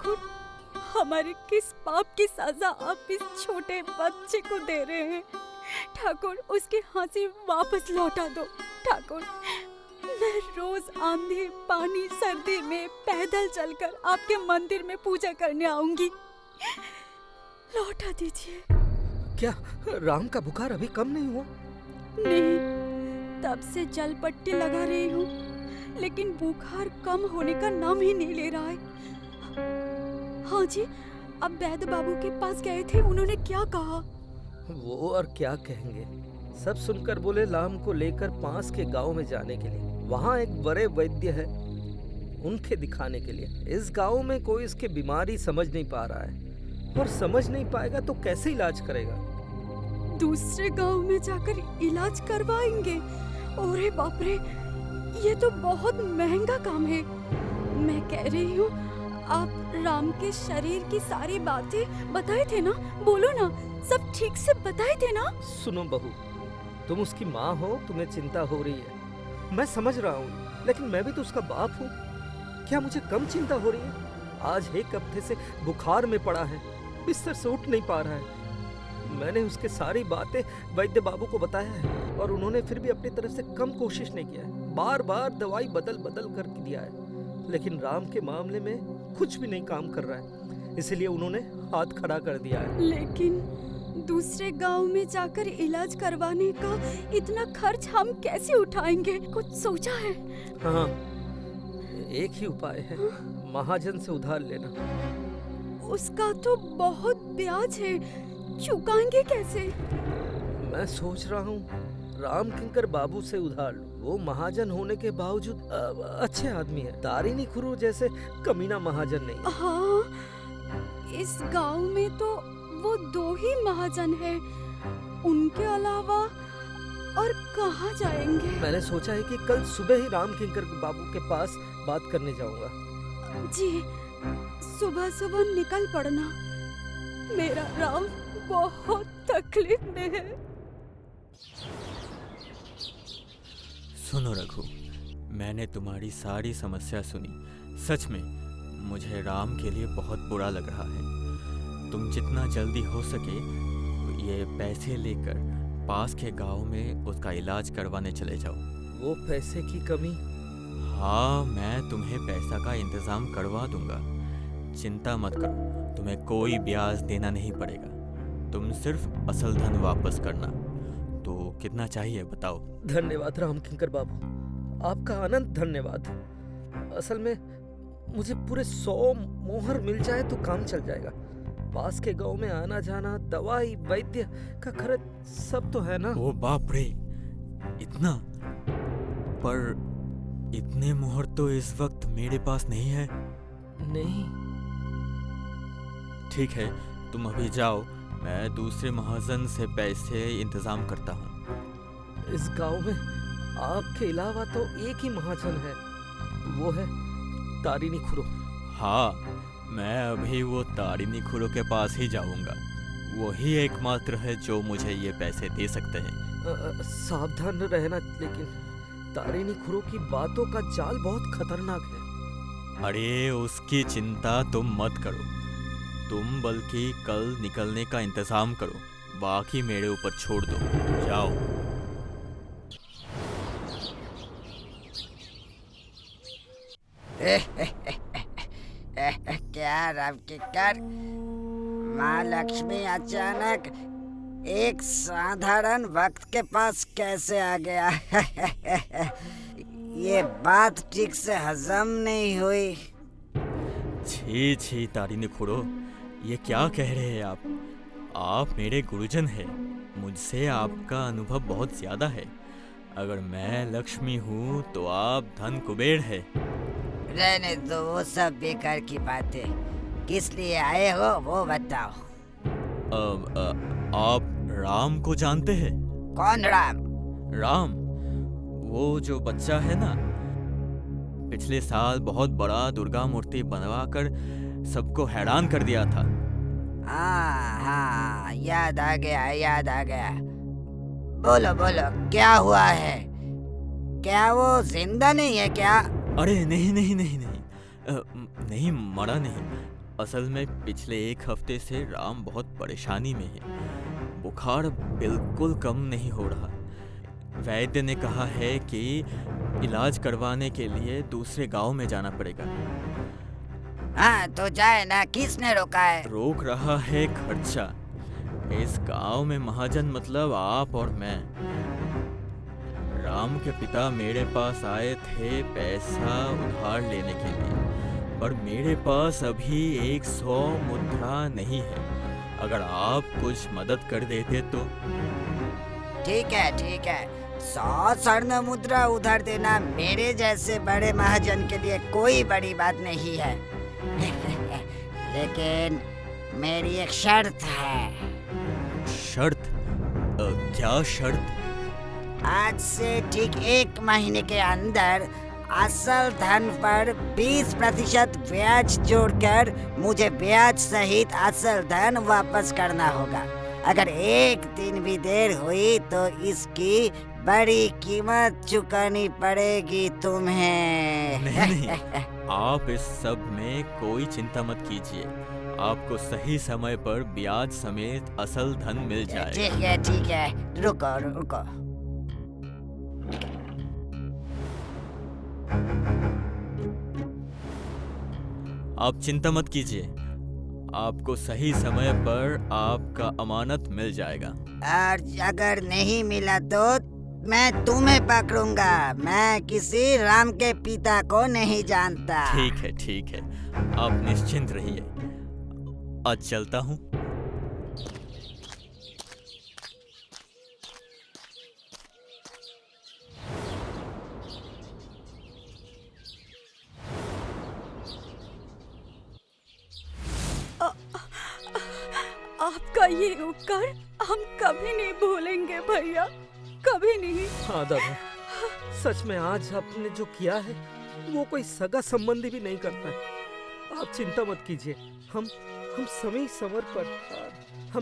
ठाकुर, हमारे किस पाप की सजा आप इस छोटे बच्चे को दे रहे हैं? ठाकुर, उसकी हंसी वापस लौटा दो। ठाकुर, मैं रोज आंधी पानी सर्दी में पैदल चलकर आपके मंदिर में पूजा करने आऊंगी, लौटा दीजिए। क्या राम का बुखार अभी कम नहीं हुआ? नहीं, तब से जल पट्टी लगा रही हूँ, लेकिन बुखार कम होने का नाम ही नहीं ले रहा है। हाँ जी, अब वैद्य बाबू के पास गए थे, उन्होंने क्या कहा? वो और क्या कहेंगे, सब सुनकर बोले राम को लेकर पास के गांव में जाने के लिए। वहाँ एक बड़े वैद्य है, उनके दिखाने के लिए। इस गांव में कोई इसकी बीमारी समझ नहीं पा रहा है, और समझ नहीं पाएगा तो कैसे इलाज करेगा? दूसरे गांव में जाकर इलाज करवाएंगे? अरे बाप रे, ये तो बहुत महंगा काम है। मैं कह रही हूँ, आप राम के शरीर की सारी बातें बताए थे ना? बोलो ना, सब ठीक से बताए थे ना? सुनो बहू, तुम उसकी माँ हो, तुम्हें चिंता हो रही है, मैं समझ रहा हूँ, लेकिन मैं भी तो उसका बाप हूँ। क्या मुझे कम चिंता हो रही है? आज एक हफ्ते से बुखार में पड़ा है, बिस्तर से उठ नहीं पा रहा है। मैंने उसके सारी बातें वैद्य बाबू को बताया है, और उन्होंने फिर भी अपनी तरफ से कम कोशिश नहीं किया है। बार बार दवाई बदल बदल कर दिया है, लेकिन राम के मामले में कुछ भी नहीं काम कर रहा है, इसलिए उन्होंने हाथ खड़ा कर दिया है। लेकिन दूसरे गांव में जाकर इलाज करवाने का इतना खर्च हम कैसे उठाएंगे? कुछ सोचा है? हाँ, एक ही उपाय है, महाजन से उधार लेना। उसका तो बहुत ब्याज है, चुकाएंगे कैसे? मैं सोच रहा हूँ राम किंकर बाबू से उधार लूं। वो महाजन होने के बावजूद अच्छे आदमी है, तारिणी खुरू जैसे कमीना महाजन नहीं। हाँ, इस गांव में तो वो दो ही महाजन है, उनके अलावा और कहाँ जाएंगे? मैंने सोचा है कि कल सुबह ही राम किंकर बाबू के पास बात करने जाऊंगा। जी, सुबह सुबह निकल पड़ना, मेरा राम बहुत तकलीफ में है। सुनो रघु, मैंने तुम्हारी सारी समस्या सुनी। सच में मुझे राम के लिए बहुत बुरा लग रहा है। तुम जितना जल्दी हो सके ये पैसे लेकर पास के गांव में उसका इलाज करवाने चले जाओ। वो पैसे की कमी? हाँ, मैं तुम्हें पैसा का इंतजाम करवा दूंगा, चिंता मत करो। तुम्हें कोई ब्याज देना नहीं पड़ेगा, तुम सिर्फ असल धन वापस करना। तो कितना चाहिए बताओ? धन्यवाद राम किंकर बाबू, आपका अनंत धन्यवाद। असल में मुझे पूरे 100 मोहर मिल जाए तो काम चल जाएगा। पास के गांव में आना जाना, दवाई, वैद्य का खर्च सब तो है ना। ओ बाप रे, इतना? पर इतने मोहर तो इस वक्त मेरे पास नहीं है। नहीं। ठीक है, तुम अभी जाओ, मैं दूसरे महाजन से पैसे इंतजाम करता हूँ। इस गांव में आपके अलावा तो एक ही महाजन है, वो है तारिणी खुरो। हाँ, मैं अभी वो तारिणी खुरो के पास ही जाऊंगा। वही एकमात्र है जो मुझे ये पैसे दे सकते हैं। सावधान रहना, लेकिन तारिणी खुरो की बातों का चाल बहुत खतरनाक है। अरे उसकी चिंता तुम मत करो, तुम बल्कि कल निकलने का इंतजाम करो, बाकी मेरे ऊपर छोड़ दो। जाओ। क्या राम किंकर, माँ लक्ष्मी अचानक एक साधारण भक्त के पास कैसे आ गया? ये बात ठीक से हजम नहीं हुई। छी छी तारिणी खुरो, ये क्या कह रहे हैं आप? आप मेरे गुरुजन हैं, मुझसे आपका अनुभव बहुत ज्यादा है। अगर मैं लक्ष्मी हूँ तो आप धन कुबेर है। रहने दो वो सब बेकार की बातें, किस लिए आए हो वो बताओ। आप राम को जानते हैं? कौन राम? राम, वो जो बच्चा है ना, पिछले साल बहुत बड़ा दुर्गा मूर्ति बनवाकर सबको हैरान कर दिया था। हाँ, याद आ गया। बोलो बोलो, क्या हुआ है? क्या वो जिंदा नहीं है क्या? अरे नहीं, नहीं, मरा नहीं। असल में पिछले एक हफ्ते से राम बहुत परेशानी में है। बुखार बिल्कुल कम नहीं हो रहा। वैद्य ने कहा है कि इलाज करवाने के लिए दूसरे गांव में जाना पड़ेगा। हाँ तो जाए ना, किसने रोका है? रोक रहा है खर्चा। इस गांव में महाजन मतलब आप और मैं। राम के पिता मेरे पास आए थे पैसा उधार लेने के लिए, पर मेरे पास अभी 100 मुद्रा नहीं है। अगर आप कुछ मदद कर देते तो। ठीक है 100 स्वर्ण मुद्रा उधार देना मेरे जैसे बड़े महाजन के लिए कोई बड़ी बात नहीं है। लेकिन मेरी एक शर्त है। शर्त? क्या शर्त? आज से ठीक 1 महीने के अंदर असल धन पर 20% ब्याज जोड़कर मुझे ब्याज सहित असल धन वापस करना होगा। अगर एक दिन भी देर हुई तो इसकी बड़ी कीमत चुकानी पड़ेगी तुम्हें। नहीं, आप इस सब में कोई चिंता मत कीजिए। आपको सही समय पर ब्याज समेत असल धन मिल जाएगा। ठीक है, रुको। आप चिंता मत कीजिए, आपको सही समय पर आपका अमानत मिल जाएगा। और अगर नहीं मिला तो मैं तुम्हें पकड़ूंगा। मैं किसी राम के पिता को नहीं जानता। ठीक है, आप निश्चिंत रहिए। आज चलता हूँ। आपका ये उपकार हम कभी नहीं भूलेंगे भैया, कभी नहीं। हाँ दादा, सच में आज आपने जो किया है वो कोई सगा संबंधी भी नहीं करता है। आप चिंता मत कीजिए, हम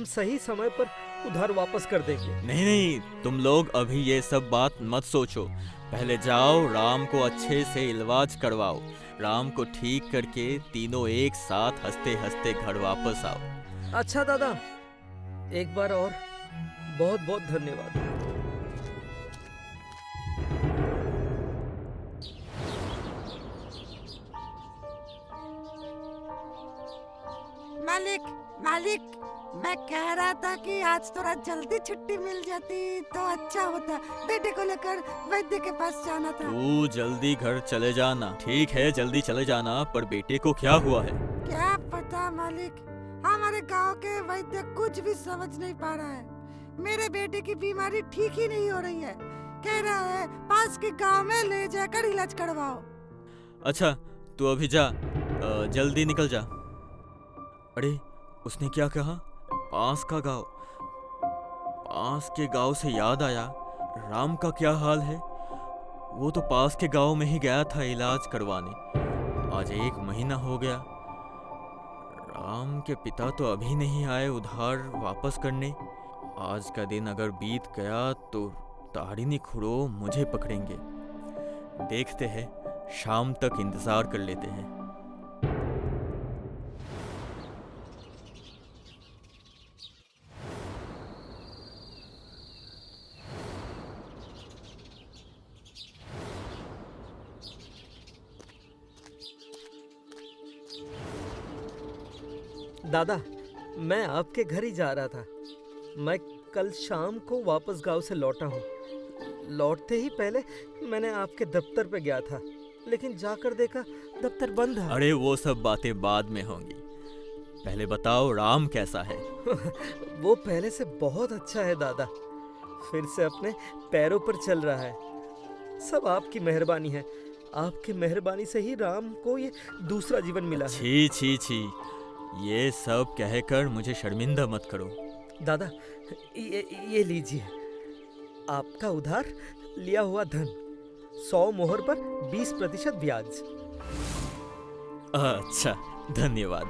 सही समय पर उधार वापस कर देंगे। नहीं, तुम लोग अभी ये सब बात मत सोचो। पहले जाओ राम को अच्छे से इलाज करवाओ। राम को ठीक करके तीनों एक साथ हंसते हंसते घर वापस आओ। अच्छा दादा, एक बार और बहुत बहुत धन्यवाद। मालिक, मैं कह रहा था कि आज थोड़ा जल्दी छुट्टी मिल जाती तो अच्छा होता। बेटे को लेकर वैद्य के पास जाना था। तू जल्दी घर चले जाना। ठीक है, जल्दी चले जाना, पर बेटे को क्या हुआ है? क्या पता मालिक, हमारे गांव के वैद्य कुछ भी समझ नहीं पा रहा है। मेरे बेटे की बीमारी ठीक ही नहीं हो रही है। कह रहा है पास के गांव में ले जाकर इलाज करवाओ। अच्छा, तू अभी जा, जल्दी निकल जा। अरे, उसने क्या कहा? पास का गांव? पास के गांव से याद आया, राम का क्या हाल है? वो तो पास के गांव में ही गया था इलाज करवाने। आज 1 महीना हो गया। राम के पिता तो अभी नहीं आए उधार वापस करने। आज का दिन अगर बीत गया तो तारिणी खुड़ो मुझे पकड़ेंगे। देखते हैं, शाम तक इंतजार कर लेते हैं। दादा, मैं आपके घर ही जा रहा था। मैं कल शाम को वापस गांव से लौटा हूँ। लौटते ही पहले मैंने आपके दफ्तर पे गया था, लेकिन जाकर देखा दफ्तर बंद है। अरे वो सब बातें बाद में होंगी, पहले बताओ राम कैसा है? वो पहले से बहुत अच्छा है दादा, फिर से अपने पैरों पर चल रहा है। सब आपकी मेहरबानी है। आपकी मेहरबानी से ही राम को ये दूसरा जीवन मिला है। छी छी छी, ये सब कहकर मुझे शर्मिंदा मत करो। दादा, ये लीजिए आपका उधार लिया हुआ धन, 100 मोहर पर 20% ब्याज। अच्छा, धन्यवाद।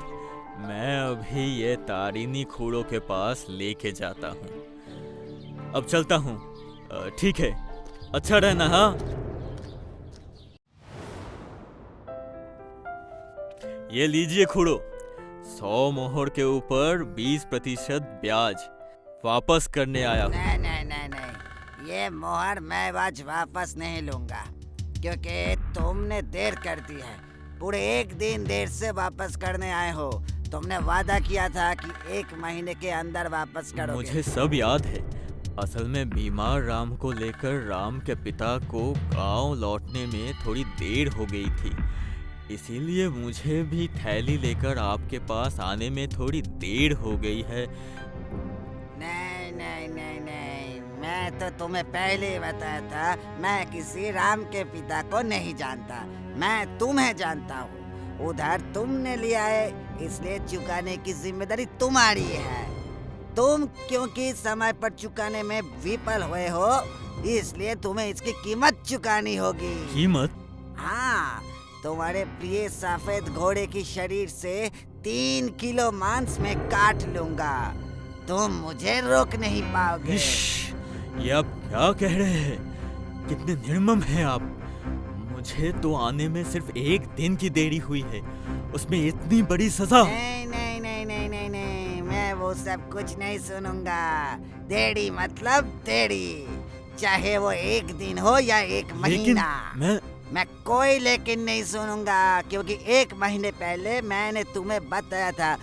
मैं अभी ये तारिणी खूड़ों के पास लेके जाता हूँ। अब चलता हूँ। ठीक है, अच्छा रहना। हाँ, ये लीजिए खूड़ो, 100 मोहर के ऊपर 20% ब्याज वापस करने आया हूँ। नहीं नहीं नहीं नहीं, ये मोहर मैं आज वापस नहीं लूंगा, क्योंकि तुमने देर कर दी है। पूरे 1 दिन देर से वापस करने आए हो। तुमने वादा किया था कि 1 महीने के अंदर वापस करोगे। मुझे सब याद है। असल में बीमार राम को लेकर राम के पिता को गांव लौटने में थोड़ी देर हो गई थी, इसीलिए मुझे भी थैली लेकर आपके पास आने में थोड़ी देर हो गई है। नहीं नहीं नहीं नहीं, मैं तो तुम्हें पहले ही बताया था, मैं किसी राम के पिता को नहीं जानता, मैं तुम्हें जानता हूँ। उधार तुमने लिया है, इसलिए चुकाने की जिम्मेदारी तुम्हारी है। तुम क्योंकि समय पर चुकाने में विफल हुए हो, इसलिए तुम्हें इसकी कीमत चुकानी होगी। कीमत? हाँ, तुम्हारे प्रिय सफेद घोड़े की शरीर से 3 किलो मांस में काट लूंगा। तुम मुझे रोक नहीं पाओगे। इश्श, ये आप क्या कह रहे हैं? कितने निर्मम हैं आप। मुझे तो आने में सिर्फ 1 दिन की देरी हुई है, उसमें इतनी बड़ी सजा। नहीं नहीं नहीं नहीं नहीं नहीं, मैं वो सब कुछ नहीं सुनूंगा। देरी मतलब देरी, चाहे वो 1 दिन हो या 1 महीना। मैं कोई लेकिन नहीं सुनूंगा, क्योंकि 1 महीने पहले मैंने तुम्हें बताया था,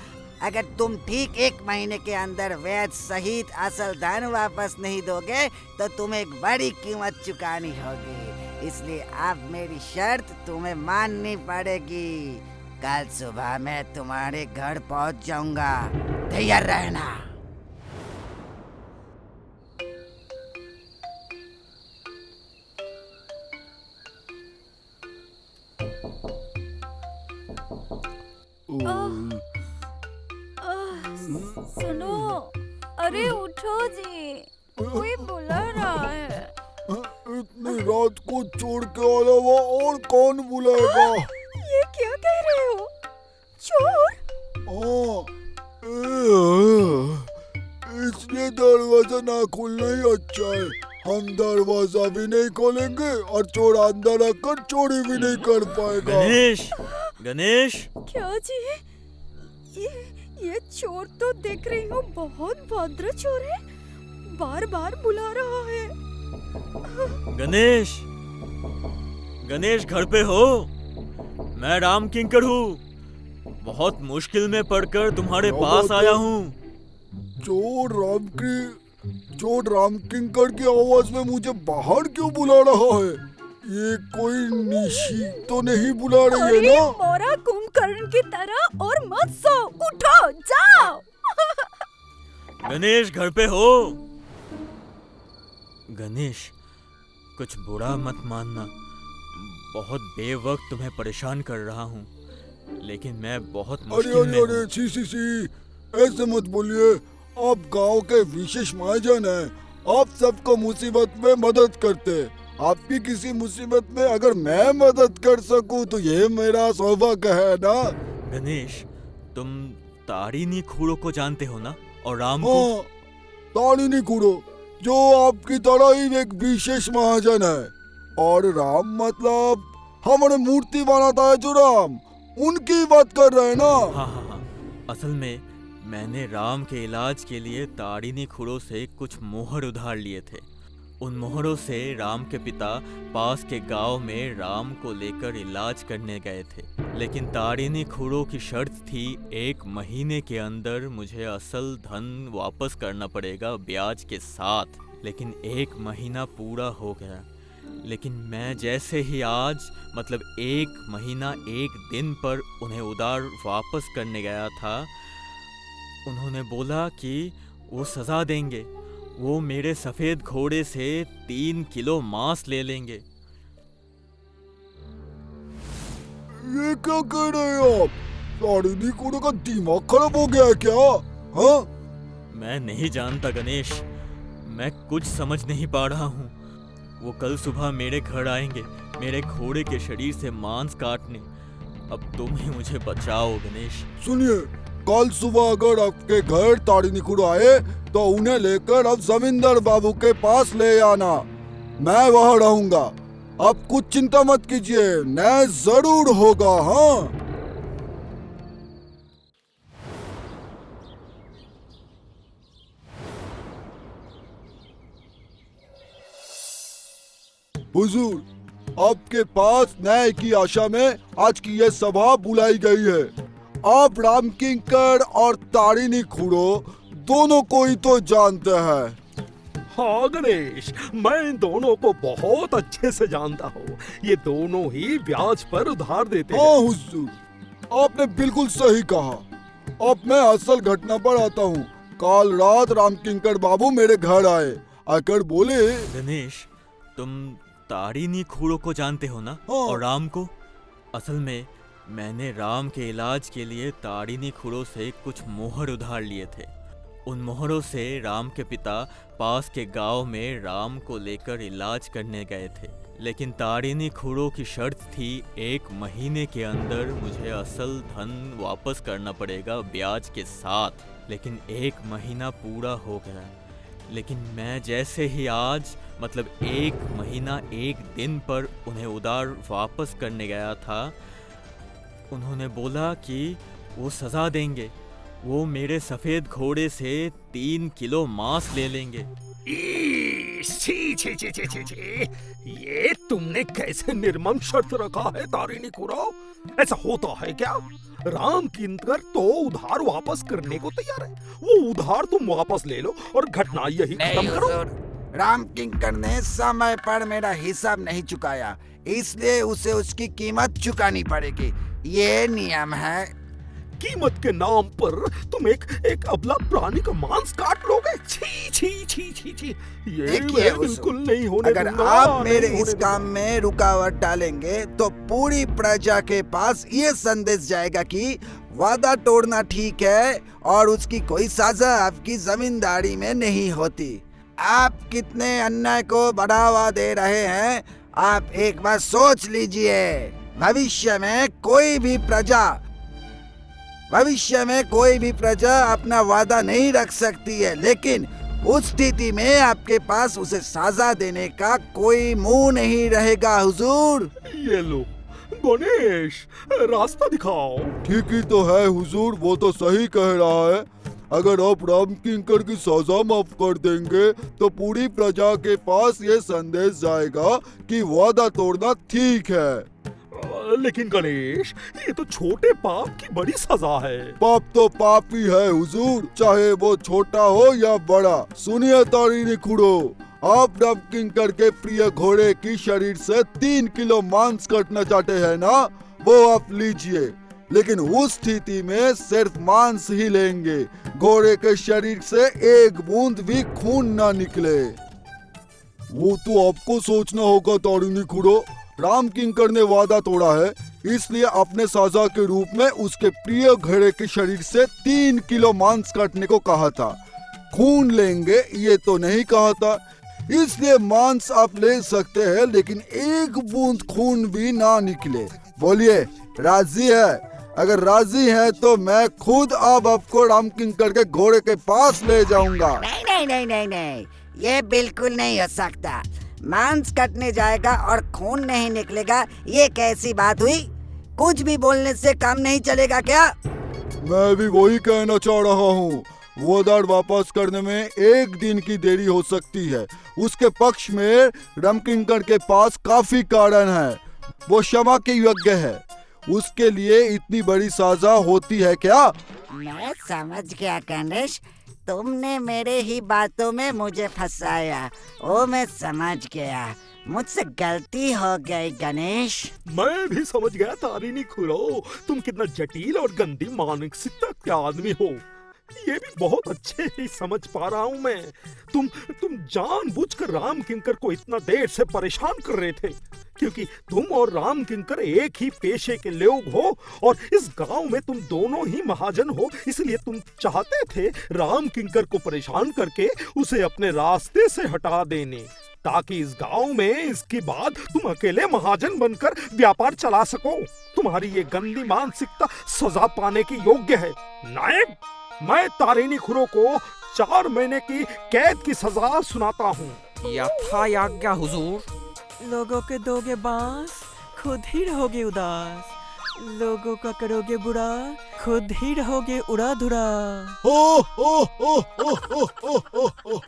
अगर तुम ठीक 1 महीने के अंदर ब्याज सहित असल धन वापस नहीं दोगे तो तुम्हें एक बड़ी कीमत चुकानी होगी। इसलिए अब मेरी शर्त तुम्हें माननी पड़ेगी। कल सुबह मैं तुम्हारे घर पहुंच जाऊंगा, तैयार रहना। सुनो, अरे उठो जी, कोई बुला रहा है। इतनी रात को छोड़ के अलावा और कौन बुलाएगा? ये क्या कह रहे हो? चोर? हाँ, इसलिए दरवाजा ना खोलना ही अच्छा है। हम दरवाजा भी नहीं खोलेंगे और चोर अंदर आकर चोरी भी नहीं कर पाएगा। गणेश, गणेश। क्या जी? ये चोर तो देख रही हूँ बहुत भद्र चोर है, बार बार बुला रहा है। गणेश, गणेश घर पे हो? मैं राम किंकर हूँ, बहुत मुश्किल में पड़कर तुम्हारे पास आया हूँ। चोर राम किंकर की आवाज में मुझे बाहर क्यों बुला रहा है? ये कोई निशी तो नहीं बुला रही है ना? मोरा कुंभकर्ण की तरह और मत सो, उठो जाओ। गणेश घर पे हो? गणेश, कुछ बुरा मत मानना, बहुत बेवक्त तुम्हें परेशान कर रहा हूँ, लेकिन मैं बहुत मुश्किल में हूँ। अरे सी, ऐसे मत बोलिए। आप गांव के विशेष महाजन हैं, आप सबको मुसीबत में मदद करते। आपकी किसी मुसीबत में अगर मैं मदद कर सकूं तो ये मेरा सौभाग्य है ना। गणेश, तुम तारिणी खुड़ो को जानते हो ना, और राम को? हाँ, तारिणी खुड़ो, जो आपकी तरह ही एक विशेष महाजन है। और राम मतलब हमारे मूर्ति बनाता है जो राम, उनकी बात कर रहे हैं ना? हाँ, असल में मैंने राम के इलाज के लिए तारिणी खुड़ो से कुछ मोहर उधार लिए थे। उन मोहरों से राम के पिता पास के गांव में राम को लेकर इलाज करने गए थे, लेकिन तारिणी खुड़ो की शर्त थी 1 महीने के अंदर मुझे असल धन वापस करना पड़ेगा ब्याज के साथ। लेकिन 1 महीना पूरा हो गया, लेकिन मैं जैसे ही आज मतलब 1 महीना 1 दिन पर उन्हें उधार वापस करने गया था, उन्होंने बोला कि वो सजा देंगे, वो मेरे सफेद घोड़े से 3 किलो मांस ले लेंगे। ये क्या कह रहे हैं आप? तारिणी खुड़ो का दिमाग खराब हो गया है क्या? हाँ? मैं नहीं जानता गणेश, मैं कुछ समझ नहीं पा रहा हूँ। वो कल सुबह मेरे घर आएंगे, मेरे घोड़े के शरीर से मांस काटने। अब तुम ही मुझे बचाओ गणेश। सुनिए, कल सुबह अगर आपके घर तारिणी खुड़ो आए तो उन्हें लेकर आप जमींदार बाबू के पास ले आना, मैं वहाँ रहूंगा। आप कुछ चिंता मत कीजिए, न्याय जरूर होगा। हाँ, हुजूर, आपके पास न्याय की आशा में आज की यह सभा बुलाई गई है। आप राम किंकर और तारिणी खुरो दोनों को ही तो जानते हैं। हाँ गणेश, मैं इन दोनों को बहुत अच्छे से जानता हूँ। ये दोनों ही ब्याज पर उधार देते हाँ हैं। हुजूर, आपने बिल्कुल सही कहा। अब मैं असल घटना पर आता हूँ। कल रात राम किंकर बाबू मेरे घर आकर बोले, गणेश, तुम तारिणी खुरो को जानते हो ना? हाँ। और राम को? असल में मैंने राम के इलाज के लिए तारिणी खुरो से कुछ मोहर उधार लिए थे। उन मोहरों से राम के पिता पास के गांव में राम को लेकर इलाज करने गए थे, लेकिन तारिणी खुरो की शर्त थी 1 महीने के अंदर मुझे असल धन वापस करना पड़ेगा ब्याज के साथ। लेकिन 1 महीना पूरा हो गया, लेकिन मैं जैसे ही आज मतलब 1 महीना 1 दिन पर उन्हें उधार वापस करने गया था, उन्होंने बोला कि वो सजा देंगे। वो मेरे सफेद घोड़े से 3 किलो मांस ले लेंगे। छी छी छी छी छी छी, ये तुमने कैसे निर्मम शर्त रखा है तारिणी खुरो? ऐसा होता है क्या? राम किंकर तो उधार वापस करने को तैयार है। वो उधार तुम वापस ले लो और घटना यही खत्म करो। राम किंकर ने समय पर मेरा हिसाब नहीं चुकाया, इसलिए उसे उसकी कीमत चुकानी पड़ेगी। ये नियम है। कीमत के नाम पर तुम एक अबला प्राणी का मांस काट लोगे? छी छी छी छी छी, ये देखिए मैं बिल्कुल नहीं होने अगर दूंगा, आप मेरे नहीं इस होने काम में रुकावट डालेंगे तो पूरी प्रजा के पास ये संदेश जाएगा कि वादा तोड़ना ठीक है और उसकी कोई सजा आपकी जमींदारी में नहीं होती। आप कितने अन्याय को बढ़ावा दे रहे हैं, आप एक बार सोच लीजिए। भविष्य में कोई भी प्रजा अपना वादा नहीं रख सकती है, लेकिन उस स्थिति में आपके पास उसे सजा देने का कोई मुंह नहीं रहेगा हुजूर। ये लो गणेश, रास्ता दिखाओ। ठीक ही तो है हुजूर, वो तो सही कह रहा है। अगर आप राम किंकर की सजा माफ कर देंगे तो पूरी प्रजा के पास ये संदेश जाएगा कि वादा तोड़ना ठीक है। लेकिन गणेश, ये तो छोटे पाप की बड़ी सजा है। पाप तो पाप ही है हुजूर, चाहे वो छोटा हो या बड़ा। सुनिए तारिणी खुरो, आप राम किंकर के प्रिय घोड़े की शरीर से 3 किलो मांस काटना चाहते हैं ना? वो आप लीजिए, लेकिन उस स्थिति में सिर्फ मांस ही लेंगे। घोड़े के शरीर से 1 बूंद भी खून ना निकले। वो तो आपको सोचना होगा तारिणी खुरो। राम किंकर ने वादा तोड़ा है, इसलिए अपने सजा के रूप में उसके प्रिय घोड़े के शरीर से 3 किलो मांस काटने को कहा था। खून लेंगे ये तो नहीं कहा था, इसलिए मांस आप ले सकते हैं, लेकिन 1 बूंद खून भी ना निकले। बोलिए, राजी है? अगर राजी है तो मैं खुद अब आपको राम किंकर के घोड़े के पास ले जाऊंगा। नहीं, ये बिल्कुल नहीं हो सकता। मांस कटने जाएगा और खून नहीं निकलेगा, ये कैसी बात हुई? कुछ भी बोलने से काम नहीं चलेगा क्या? मैं भी वही कहना चाह रहा हूँ। वो उधार वापस करने में 1 दिन की देरी हो सकती है। उसके पक्ष में राम किंकर के पास काफी कारण है, वो क्षमा के योग्य है। उसके लिए इतनी बड़ी सजा होती है क्या? मैं समझ गया गणेश, तुमने मेरे ही बातों में मुझे फंसाया। ओ मैं समझ गया, मुझसे गलती हो गई गणेश। मैं भी समझ गया तारिणी खुरो, तुम कितना जटिल और गंदी मानसिकता के आदमी हो। ये भी बहुत अच्छे ही समझ पा रहा हूँ मैं। तुम जानबूझकर राम किंकर को इतना देर से परेशान कर रहे थे, क्योंकि तुम और राम किंकर एक ही पेशे के लोग हो और इस गांव में तुम दोनों ही महाजन हो। इसलिए तुम चाहते थे राम किंकर को परेशान करके उसे अपने रास्ते से हटा देने, ताकि इस गांव में इसके बाद तुम अकेले महाजन बनकर व्यापार चला सको। तुम्हारी ये गंदी मानसिकता सजा पाने की योग्य है। नायब, मैं तारिणी खुरो को 4 महीने की कैद की सजा सुनाता हूँ। यथाज्ञा हुजूर। लोगों के दोगे बांस, खुद ही रहोगे उदास। लोगों का करोगे बुरा, खुद ही रहोगे उड़ा धुरा। ओ, ओ, ओ, ओ, ओ, ओ, ओ, ओ।